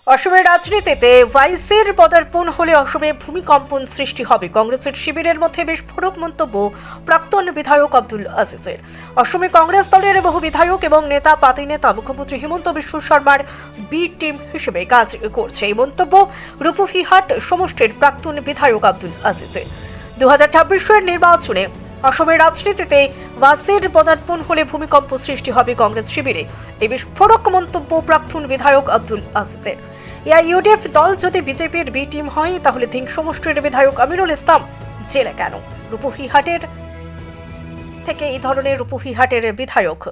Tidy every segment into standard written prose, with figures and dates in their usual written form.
অসমের রাজনীতিতে ভাইসের পদার্পণ হলে অসমে ভূমিকম্পন সৃষ্টি হবে। কংগ্রেসের শিবিরের মধ্যে বিস্ফোরক মন্তব্য প্রাক্তন বিধায়ক আব্দুল আজিজের। অসমে কংগ্রেস দলের বহু বিধায়ক এবং নেতা পাতি নেতা মুখ্যমন্ত্রী হিমন্ত বিশ্ব শর্মার বি টিম হিসেবে কাজ করছে, এই মন্তব্য রূপহীহাট সমষ্টির প্রাক্তন বিধায়ক আব্দুল আজিজের। 2026-এর নির্বাচনে অসমের রাজনীতিতে ভাইসের পদার্পণ হলে ভূমিকম্প সৃষ্টি হবে কংগ্রেস শিবিরে, এই বিস্ফোরক মন্তব্য প্রাক্তন বিধায়ক আব্দুল আজিজের। ইউডিএফ দল যদি বিজেপির বি টিম হয় তাহলে ধিং সমষ্টির বিধায়ক আমিনুল ইসলাম জেলে কেন? রূপহীহাটের থেকে এই ধরনের রূপহীহাটের বিধায়ক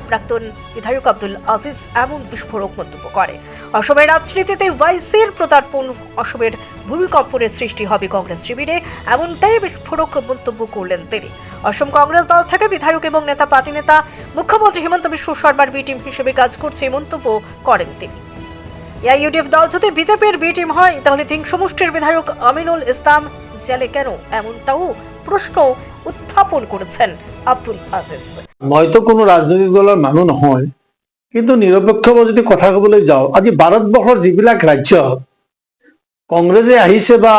প্রাক্তন বিধায়ক আব্দুল আজিজ এমন বিস্ফোরক মন্তব্য করে। অসমের রাজনীতিতে ভাইসের প্রত্যার্পণ অসমের ভূমিকম্পনের সৃষ্টি হবে কংগ্রেস শিবিরে, এমনটাই বিস্ফোরক মন্তব্য করলেন তিনি। অসম কংগ্রেস দল থেকে বিধায়ক এবং নেতা পাতি নেতা মুখ্যমন্ত্রী হিমন্ত বিশ্ব শর্মার বি টিম হিসেবে কাজ করছে, এই মন্তব্য করেন তিনি। ইউডিএফ দল যদি বিজেপির বি টিম হয় তাহলে ধিং সমষ্টির বিধায়ক আমিনুল ইসলাম জেলে কেন, এমনটাও প্রশ্ন উত্থাপন করেছেন আব্দুল আজিজ। মই তো কোনো রাজনৈতিক দলের মানুহ নহয়, কিন্তু নিৰপেক্ষভাৱে যদি কথা ক'বলৈ যাওঁ, আজি ভাৰতবৰ্ষৰ যিবিলাক ৰাজ্য কংগ্ৰেছে আহিছে বা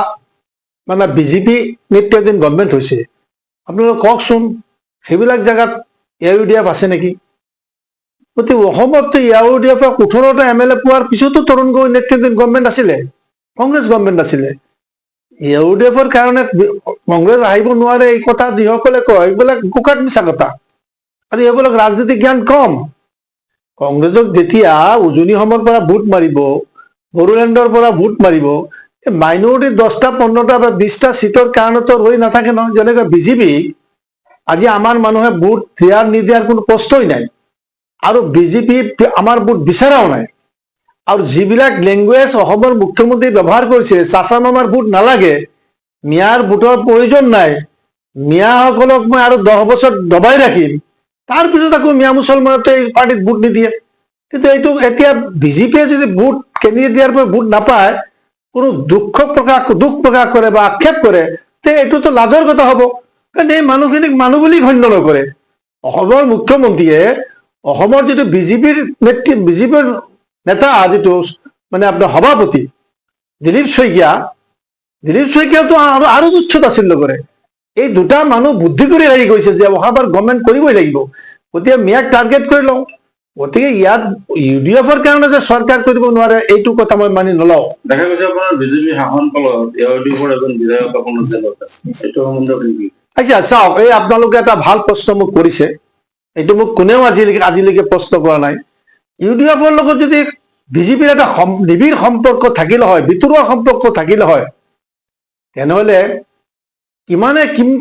মানে বিজেপি নেতৃত্বাধীন গভৰ্ণমেণ্ট হৈছে, আপোনালোকে কওকচোন সেইবিলাক জেগাত ইউডিএফ আছে নেকি? গতিকে অসমতো ইউডিএফক 18টা MLA পোৱাৰ পিছতো তৰুণ গগৈ নেতৃত্বাধীন গভৰ্ণমেণ্ট আছিলে, কংগ্ৰেছ গভৰ্ণমেণ্ট আছিলে। ইউডিএফৰ কাৰণে কংগ্ৰেছ আহিব নোৱাৰে এই কথা যিসকলে কয় এইবিলাক কুকাট মিছা কথা, আৰু এইবিলাক ৰাজনীতিক জ্ঞান কম। কংগ্ৰেছক যেতিয়া উজনি অসমৰ পৰা ভোট মাৰিব, বড়োলেণ্ডৰ পৰা ভোট মাৰিব, মাইনৰিটি 10টা 15টা বা 20টা সিটৰ কাৰণেতো ৰৈ নাথাকে ন। যেনেকৈ বিজেপি আজি আমাৰ মানুহে ভোট দিয়াৰ নিদিয়াৰ কোনো প্ৰশ্নই নাই, আৰু বিজেপি আমাৰ ভোট বিচাৰাও নাই। আৰু যিবিলাক লেংগুৱেজ অসমৰ মুখ্যমন্ত্ৰী ব্যৱহাৰ কৰিছে, চাচা মামাৰ ভোট নালাগে, মিয়াৰ ভোটৰ প্ৰয়োজন নাই, মিয়াসকলক মই আৰু 10 বছৰ দবাই ৰাখিম, তাৰপিছত আকৌ মিয়া মুছলমানতো এই পাৰ্টিত ভোট নিদিয়ে। কিন্তু এইটো এতিয়া বিজেপিয়ে যদি ভোট কেন্দ্ৰীয় দিয়াৰ পৰা ভোট নাপায়, কোনো দুখ প্ৰকাশ কৰে বা আক্ষেপ কৰে, তে এইটোতো লাজৰ কথা হ'ব। কাৰণ এই মানুহখিনিক মানুহ বুলি গণ্য নকৰে। অসমৰ মুখ্যমন্ত্ৰীয়ে অসমৰ যিটো বিজেপিৰ নেতা, যিটো মানে আপোনাৰ সভাপতি দিলীপ শইকীয়াতো আৰু তুচ্ছ তাচ্ছিল্য কৰে। এই দুটা মানুহ বুদ্ধি কৰি লাগি গৈছে যে অহাবাৰ গভৰ্ণমেণ্ট কৰিবই লাগিব, গতিকে মিয়াক টাৰ্গেট কৰি লওঁ। গতিকে ইয়াত ইউডিএফৰ কাৰণে যে চৰকাৰ কৰিব নোৱাৰে এইটো কথা মই মানি নলওঁ। দেখা গৈছে আপোনাৰ বিজেপি শাসন কালত ইউডিএফৰ এজন বিধায়ক আপোনাৰ জেলত আছে, এইটো সম্বন্ধে কি? আচ্ছা চাওক, এই আপোনালোকে এটা ভাল প্ৰশ্ন মোক কৰিছে, এইটো মোক কোনেও আজিলৈকে প্ৰশ্ন কৰা নাই। ইউডিএফৰ লগত যদি বিজেপিৰ এটা নিবিড় সম্পৰ্ক থাকিলে হয়, ভিতৰুৱা সম্পৰ্ক থাকিলে হয়, তেনেহলে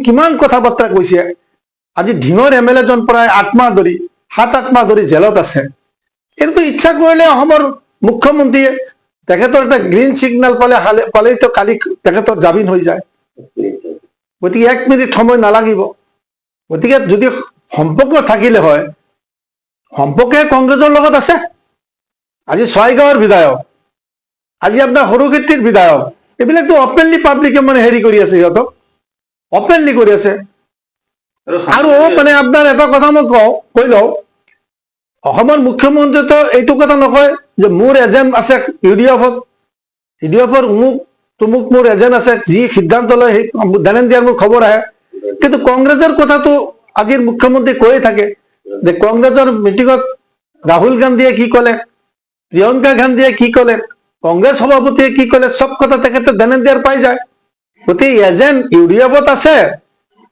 কিমান কথা বাৰ্তা কৈছে। আজি ধিঙৰ MLA জন প্ৰায় 7-8 মাহ ধৰি জেলত আছে। এইটো ইচ্ছা কৰিলে অসমৰ মুখ্যমন্ত্ৰীয়ে তেখেতৰ এটা গ্ৰীণ ছিগনেল পালেইতো কালি তেখেতৰ জামিন হৈ যায়। গতিকে 1 মিনিট সময় নালাগিব। গতিকে যদি সম্পৰ্ক থাকিলে হয়, সম্পৰ্কে কংগ্ৰেছৰ লগত আছে। আজি ছয়গাঁৱৰ বিধায়ক, আজি আপোনাৰ সৰুক্ষেত্ৰীৰ বিধায়ক, এইবিলাকতো অপেনলি পাব্লিকে মানে হেৰি কৰি আছে, সিহঁতক অপেনলি কৰি আছে। আৰু মানে আপোনাৰ এটা কথা মই কৈ লওঁ, অসমৰ মুখ্যমন্ত্ৰীতো এইটো কথা নকয় যে মোৰ এজেণ্ট আছে ইউডিএফৰ মোক মোৰ এজেণ্ট আছে, যি সিদ্ধান্ত লয় সেই দেনেন দিয়াৰ মোৰ খবৰ আহে। কিন্তু কংগ্ৰেছৰ কথাটো আজিৰ মুখ্যমন্ত্ৰী কৈয়ে থাকে যে কংগ্ৰেছৰ মিটিঙত ৰাহুল গান্ধীয়ে কি ক'লে, প্ৰিয়ংকা গান্ধীয়ে কি ক'লে, কংগ্ৰেছ সভাপতিয়ে কি ক'লে, চব কথা তেখেতে দেনেন দিয়াৰ পাই যায়। গতিকে এজেণ্ট ইউডিএফত আছে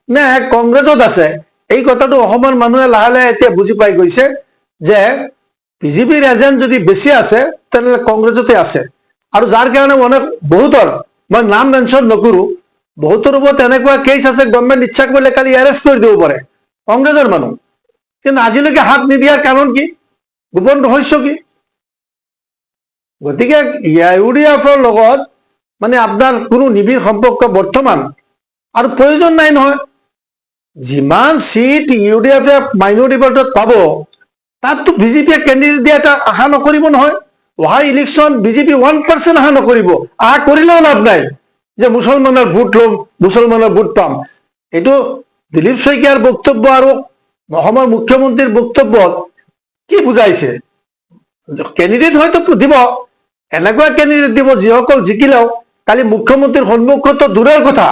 নে কংগ্ৰেছত আছে, এই কথাটো অসমৰ মানুহে লাহে লাহে এতিয়া বুজি পাই গৈছে যে বিজেপিৰ এজেণ্ট যদি বেছি আছে তেনেহ'লে কংগ্ৰেছতে আছে। আৰু যাৰ কাৰণে বহুতৰ, মই নাম মেনশ্যন নকৰোঁ, বহুতৰ ওপৰত এনেকুৱা কেছ আছে, গভৰ্ণমেণ্ট ইচ্ছা কৰিলে কালি এৰেষ্ট কৰি দিব পাৰে কংগ্ৰেছৰ মানুহ। কিন্তু আজিলৈকে হাত নিদিয়াৰ কাৰণ কি, গোপন ৰহস্য কি? গতিকে ইউডিএফৰ লগত মানে আপোনাৰ কোনো নিবিড় সম্পৰ্ক বৰ্তমান আৰু প্ৰয়োজন নাই নহয়। যিমান সিট ইউডিএফে মাইনৰিটি ভোটত পাব, তাততো বিজেপিয়ে কেণ্ডিডেট দিয়া এটা আশা নকৰিব নহয়। অহা ইলেকশ্যন বিজেপি 1% আশা নকৰিব, আশা কৰিলেও লাভ নাই যে মুছলমানৰ ভোট ল'ম, মুছলমানৰ ভোট পাম। এইটো দিলীপ শইকীয়াৰ বক্তব্য আৰু অসমৰ মুখ্যমন্ত্ৰীৰ বক্তব্যত কি বুজাইছে? কেণ্ডিডেট হয়তো দিব, এনেকুৱা কেণ্ডিডেট দিব যিসকল জিকিলেও কালি মুখ্যমন্ত্ৰীৰ সন্মুখতো দূৰৰ কথা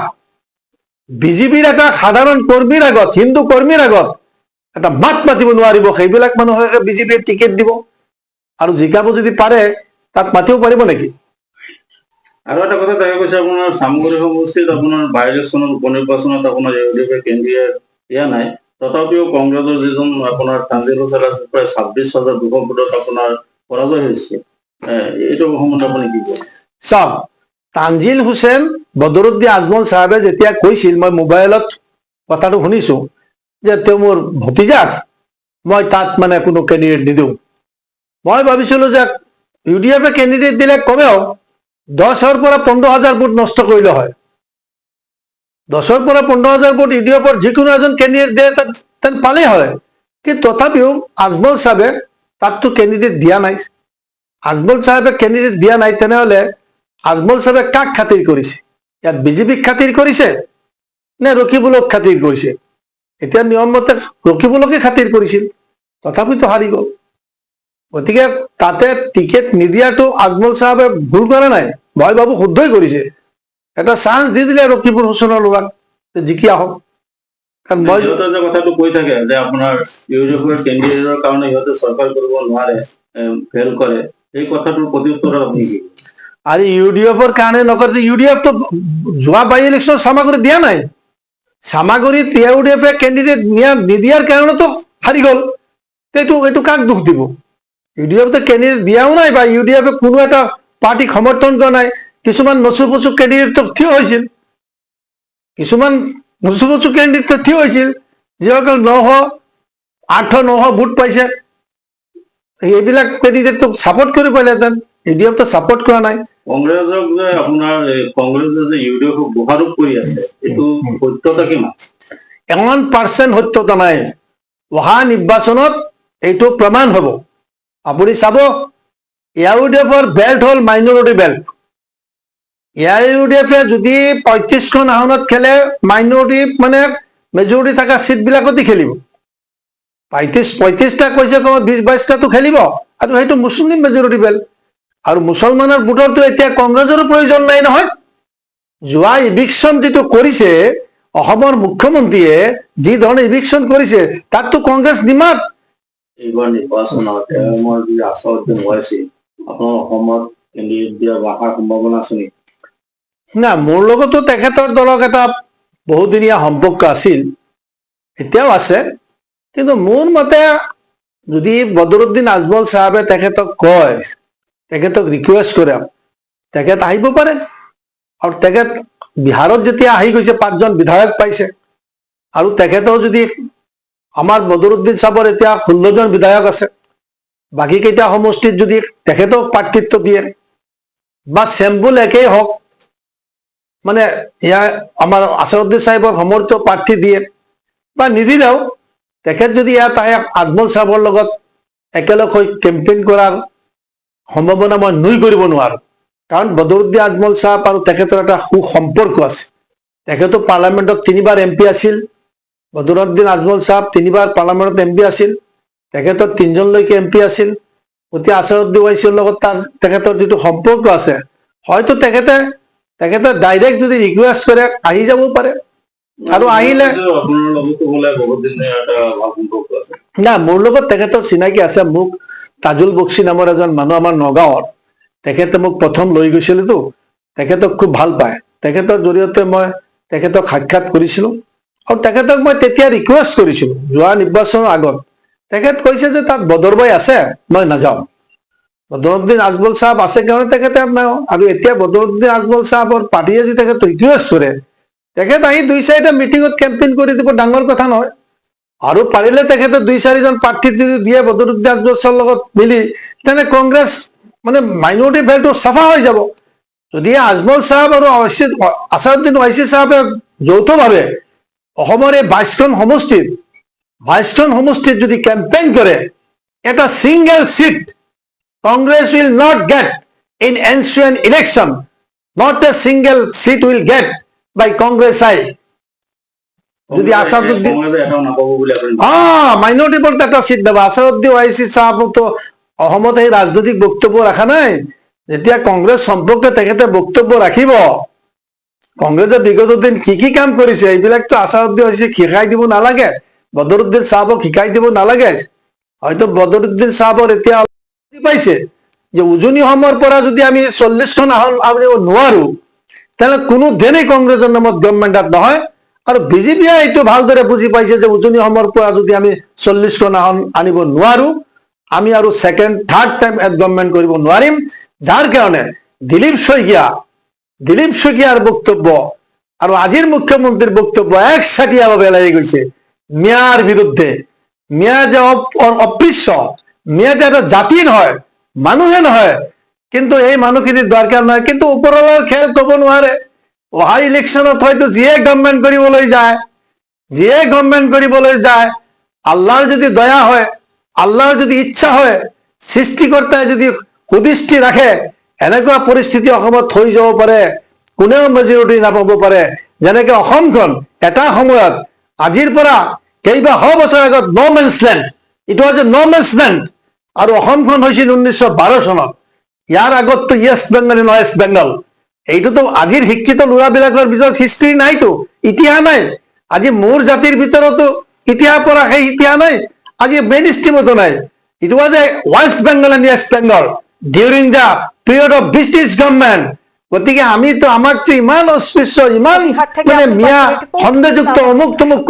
বিজেপিৰ এটা সাধাৰণ কৰ্মীৰ আগত, হিন্দু কৰ্মীৰ আগত এটা মাত মাতিব নোৱাৰিব। সেইবিলাক মানুহকে বিজেপিয়ে টিকেট দিব আৰু জিকাব যদি পাৰে তাত মাতিব পাৰিব নেকি? আৰু এটা কথা দেখা গৈছে, আপোনাৰ চামগুৰি সমষ্টিত আপোনাৰ বাই ইলেকশ্যনত উপ নিৰ্বাচনত আপোনাৰ ইউডিএফে কেন্দ্ৰীয় দিয়া নাই, তথাপিও কংগ্ৰেছৰ যিজন আপোনাৰ তানজিল হুছেইন আছে প্ৰায় 26,200 ভোটত আপোনাৰ পৰাজয় হৈছে। এইটো সম্বন্ধে আপুনি কি কয়? চাওক, তানজিল হুছেইন বদৰুদ্দিন আজমল চাহাবে যেতিয়া কৈছিল, মই মোবাইলত কথাটো শুনিছো যে তেওঁ মোৰ ভতিজাক, মই তাত মানে কোনো কেণ্ডিডেট নিদিওঁ। মই ভাবিছিলো যে ইউডিএফে কেণ্ডিডেট দিলে কমেও 10,000 পৰা 15,000 ভোট নষ্ট কৰিলে হয়। 10,000 পৰা 15,000 ভোট ইউডিএফৰ যিকোনো এজন কেণ্ডিডেট দিয়ে তেন পালেই হয়। কিন্তু তথাপিও আজমল চাহাবে তাততো কেণ্ডিডেট দিয়া নাই। আজমল চাহাবে কেণ্ডিডেট দিয়া নাই, তেনেহলে আজমল চাহাবে কাক খাতিৰ কৰিছে? ইয়াত বিজেপিক খাতিৰ কৰিছে নে ৰকিবুলক খাতিৰ কৰিছে? এতিয়া নিয়ম মতে ৰকিবুলকে খাতিৰ কৰিছিল, তথাপিতো হাৰি গল। গতিকে তাতে টিকেট নিদিয়াটো আজমল চাহাবে ভুল কৰা নাই, মই ভাবো শুদ্ধই কৰিছে। এটা চান্স দি দিলে ৰকিবুল হুছেইনৰ ল'ৰাক জিকি আহক। কাৰণ মই সিহঁতে যে কথাটো কৈ থাকে যে আপোনাৰ ইউডিএফৰ কেন্দ্ৰীয়ৰ কাৰণে সিহঁতে চৰকাৰ কৰিব নোৱাৰে, ফেল কৰে, এই কথাটোৰ প্ৰত্যুত্তৰত আপুনি কি? আৰু ইউডিএফৰ কাৰণে নকৰে, ইউডিএফটো যোৱা বাই ইলেকশ্যন চামাগুৰিত দিয়া নাই। চামাগুৰিত ইউডিএফে কেণ্ডিডেট নিদিয়াৰ কাৰণেতো হাৰি গল। এইটো কাক দুখ দিব? ইউডিএফটো কেণ্ডিডেট দিয়াও নাই বা ইউডিএফে কোনো এটা পাৰ্টিক সমৰ্থন কৰা নাই। কিছুমান নচুপচু কেণ্ডিডেট থিয় হৈছিল, কিছুমান নচুপচু কেণ্ডিডেট থিয় হৈছিল যিসকল 800-900 ভোট পাইছে। এইবিলাক কেণ্ডিডেটক ছাপোৰ্ট কৰিব পাৰিলেহেঁতেন, ইউডিএফটো ছাপোৰ্ট কৰা নাই। কংগ্ৰেছক যে আপোনাৰ কংগ্ৰেছে যে ইউডিএফক দোষাৰোপ কৰি আছে, এইটো সত্যতা কিমান? 1% সত্যতা নাই। অহা নিৰ্বাচনত এইটো প্ৰমাণ হ'ব। আপুনি চাব, ইউডিএফৰ বেল্ট হ'ল মাইনৰিটি বেল্ট। ইউডিএফে যদি 35খন আসনত খেলে, মাইনৰিটি মানে মেজৰিটি থকা চিটবিলাকতে খেলিব। 35টা কৈছে, 20-22টাতো খেলিব, আৰু সেইটো মুছলিম মেজৰিটি বেল্ট। আৰু মুছলমানৰ ভোটৰতো এতিয়া কংগ্ৰেছৰো প্ৰয়োজন নাই নহয়। যোৱা ইভিকশ্যন যিটো কৰিছে অসমৰ মুখ্যমন্ত্ৰীয়ে, যি ধৰণে ইভিকশ্যন কৰিছে, তাততো কংগ্ৰেছ নিমাত। এইবাৰ নিৰ্বাচনত মই যি আশাউদ্দিন ওৱাইচি আপোনাৰ অসমত কেন্দ্ৰীয় দিয়া অহাৰ সম্ভাৱনা আছে নেকি? না, মোৰ লগতো তেখেতৰ দলক এটা বহুদিনীয়া সম্পৰ্ক আছিল, এতিয়াও আছে। কিন্তু মোৰ মতে যদি বদৰুদ্দিন আজমল চাহাবে তেখেতক কয়, তেখেতক ৰিকুৱেষ্ট কৰে, তেখেত আহিব পাৰে। আৰু তেখেত বিহাৰত যেতিয়া আহি গৈছে, 5জন বিধায়ক পাইছে, আৰু তেখেতেও যদি আমাৰ বদৰুদ্দিন চাহাবৰ এতিয়া 16জন বিধায়ক আছে, বাকী কেইটা সমষ্টিত যদি তেখেতক প্ৰাৰ্থিত্ব দিয়ে বা চেম্বুল একেই হওক, মানে এয়া আমাৰ আছাদুদ্দিন চাহাবৰ সমৰ্থিত প্ৰাৰ্থী দিয়ে বা নিদিলেও, তেখেত যদি ইয়াত আহে আজমল চাহাবৰ লগত একেলগ হৈ কেম্পেইন কৰাৰ সম্ভাৱনা মই নুই কৰিব নোৱাৰো। কাৰণ বদৰুদ্দিন আজমল চাহাব আৰু তেখেতৰ এটা সুসম্পৰ্ক আছে। তেখেতো পাৰ্লামেণ্টত 3বাৰ MP আছিল, বদৰুদ্দিন আজমল চাহাব 3বাৰ পাৰ্লামেণ্টত MP আছিল, তেখেতৰ 3জনলৈকে MP আছিল। গতিকে আছাদুদ্দিন ওৱাইচিৰ লগত তেখেতৰ যিটো সম্পৰ্ক আছে, হয়তো তেখেতে ডাইৰেক্ট যদি ৰিকুৱেষ্ট কৰে আহি যাব পাৰে। আৰু আহিলে আপোনাৰ লগতো বোলে বহুত দিনৰ এটা ভাল সম্পৰ্ক আছে। না, মোৰ লগত তেখেতৰ চিনাকি আছে। মোক তাজুল বক্সি নামৰ এজন মানুহ আমাৰ নগাঁৱত, তেখেতে মোক প্ৰথম লৈ গৈছিলতো, তেখেতক খুব ভাল পায়। তেখেতৰ জৰিয়তে মই তেখেতক সাক্ষাৎ কৰিছিলো, আৰু তেখেতক মই তেতিয়া ৰিকুৱেষ্ট কৰিছিলো যোৱা নিৰ্বাচনৰ আগত। তেখেত কৈছে যে তাত বদৰবাই আছে, মই নাযাওঁ। বদৰুদ্দিন আজমল চাহাব আছে কাৰণে তেখেতে নাই। আৰু এতিয়া বদৰুদ্দিন আজমল চাহাবৰ পাৰ্টীয়ে যদি তেখেত ৰিকুৱেষ্ট কৰে, তেখেত আহি 2-4টা মিটিঙত কেম্পেইন কৰি দিব, ডাঙৰ কথা নহয়। আৰু পাৰিলে তেখেতে 2-4জন প্ৰাৰ্থীক যদি দিয়ে বদৰুদ্দিন আজমল চাহাবৰ লগত মিলি, তেনে কংগ্ৰেছ মানে মাইনৰিটি বেল্টটো চাফা হৈ যাব। যদি আজমল চাহাব আৰু আছাদুদ্দিন ওৱাইচি চাহাবে যৌথভাৱে অসমৰ এই 22খন সমষ্টিত যদি কেম্পেইন কৰে, এটা single seat Congress will not get in ensuing election. Not a single seat will get by Congress side. যদি আছাদুদ্দিন মাইনৰিটি বৰ্ড এটা চিট দেব। আছাদুদ্দিন ওৱাইচি চাহাব তো অসমত এই ৰাজনৈতিক বক্তব্য ৰখা নাই যেতিয়া কংগ্ৰেছ সম্পৰ্কে তেখেতে বক্তব্য ৰাখিব, কংগ্ৰেছে বিগত দিন কি কাম কৰিছে এইবিলাকতো আছাদুদ্দিন হৈছে শিকাই দিব নালাগে, বদৰুদ্দিন চাহাবক শিকাই দিব নালাগে। হয়তো বদৰুদ্দিন চাহাবৰ এতিয়া বুজি পাইছে যে উজনি অসমৰ পৰা যদি আমি 40খন আসন আনিব নোৱাৰো তেনে কোনো দিনেই কংগ্ৰেছৰ নামত গভৰ্ণমেণ্টত নহয়। আৰু বিজেপিয়ে এইটো ভালদৰে বুজি পাইছে যে উজনি অসমৰ পৰা যদি আমি 40খন আসন আনিব নোৱাৰো আমি আৰু ছেকেণ্ড থাৰ্ড টাইম গভৰ্ণমেণ্ট কৰিব নোৱাৰিম। যাৰ কাৰণে দিলীপ শইকীয়াৰ বক্তব্য আৰু আজিৰ মুখ্যমন্ত্ৰীৰ বক্তব্য একচাটিয়াভাৱে লাগি গৈছে মিয়াৰ বিৰুদ্ধে। মিয়া যে অপৃশ্য, মিয়া যে এটা জাতি নহয়, মানুহে নহয়, কিন্তু এই মানুহখিনিৰ দৰকাৰ নহয়। কিন্তু ওপৰৱালাৰ খেল ক'ব নোৱাৰে। অহা ইলেকশ্যনত হয়তো যিয়ে গভৰ্ণমেণ্ট কৰিবলৈ যায়, আল্লাহৰ যদি দয়া হয়, আল্লাহৰ যদি ইচ্ছা হয়, সৃষ্টিকৰ্তাই যদি সুদৃষ্টি ৰাখে, এনেকুৱা পৰিস্থিতি অসমত হৈ যাব পাৰে, কোনেও মেজৰিটি নাপাব পাৰে। যেনেকে অসমখন এটা সময়ত আজিৰ পৰা কেইবা শ বছৰ আগত no man's land, it was a no man's land. আৰু অসমখন হৈছিল 1912 চনত। ইয়াৰ আগততো West Bengal in West Bengal. এইটোতো আজিৰ শিক্ষিত ল'ৰাবিলাকৰ ভিতৰত হিষ্ট্ৰী নাইতো, ইতিহাস নাই। আজি মোৰ জাতিৰ ভিতৰতো ইতিহাস পঢ়া সেই ইতিহাস নাই, আজি মেইন ষ্ট্ৰীমতো নাই। It was a West Bengal and West Bengal during the period of British government. গতিকে আমাক যে ইমান অস্পৃশ্য, ইমান বিহার থেকে মানে আব্দুল মিয়া বাসের রিপোর্ট, সন্দেহযুক্ত নাজির অমুক তমুক